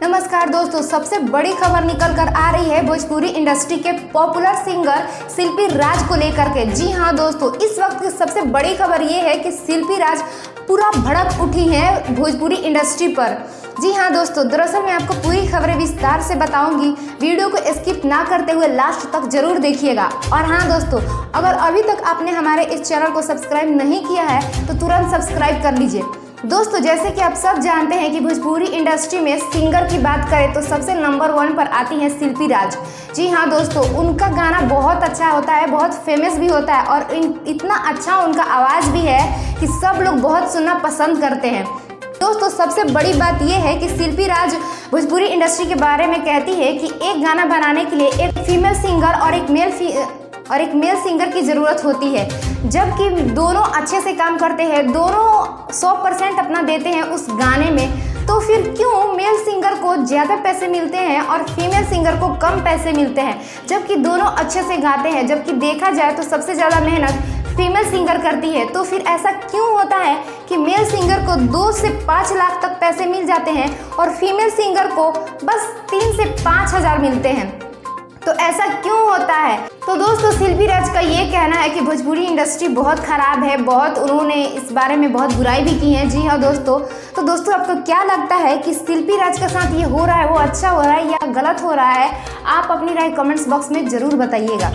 नमस्कार दोस्तों, सबसे बड़ी खबर निकल कर आ रही है भोजपुरी इंडस्ट्री के पॉपुलर सिंगर शिल्पी राज को लेकर के। जी हाँ दोस्तों, इस वक्त की सबसे बड़ी खबर ये है कि शिल्पी राज पूरा भड़क उठी हैं भोजपुरी इंडस्ट्री पर। जी हाँ दोस्तों, दरअसल मैं आपको पूरी खबरें विस्तार से बताऊंगी। वीडियो को स्किप ना करते हुए लास्ट तक जरूर देखिएगा। और हाँ दोस्तों, अगर अभी तक आपने हमारे इस चैनल को सब्सक्राइब नहीं किया है तो तुरंत सब्सक्राइब कर लीजिए। दोस्तों, जैसे कि आप सब जानते हैं कि भोजपुरी इंडस्ट्री में सिंगर की बात करें तो सबसे नंबर 1 पर आती हैं शिल्पी राज। जी हाँ दोस्तों, उनका गाना बहुत अच्छा होता है, बहुत फेमस भी होता है और इतना अच्छा उनका आवाज़ भी है कि सब लोग बहुत सुनना पसंद करते हैं। दोस्तों, सबसे बड़ी बात यह है कि शिल्पी राज भोजपुरी इंडस्ट्री के बारे में कहती है कि एक गाना बनाने के लिए एक फीमेल सिंगर और एक मेल सिंगर की ज़रूरत होती है। जबकि दोनों अच्छे से काम करते हैं, दोनों 100% अपना देते हैं उस गाने में, तो फिर क्यों मेल सिंगर को ज़्यादा पैसे मिलते हैं और फीमेल सिंगर को कम पैसे मिलते हैं, जबकि दोनों अच्छे से गाते हैं। जबकि देखा जाए तो सबसे ज़्यादा मेहनत फीमेल सिंगर करती है। तो फिर ऐसा क्यों होता है कि मेल सिंगर को 2 से 5 लाख तक पैसे मिल जाते हैं और फीमेल सिंगर को बस 3 से 5 हज़ार मिलते हैं? तो ऐसा क्यों होता है? तो दोस्तों, शिल्पी राज का ये कहना है कि भोजपुरी इंडस्ट्री बहुत ख़राब है, बहुत उन्होंने इस बारे में बहुत बुराई भी की है। जी हाँ दोस्तों, तो दोस्तों आपको क्या लगता है कि शिल्पी राज के साथ ये हो रहा है वो अच्छा हो रहा है या गलत हो रहा है? आप अपनी राय कमेंट्स बॉक्स में ज़रूर बताइएगा।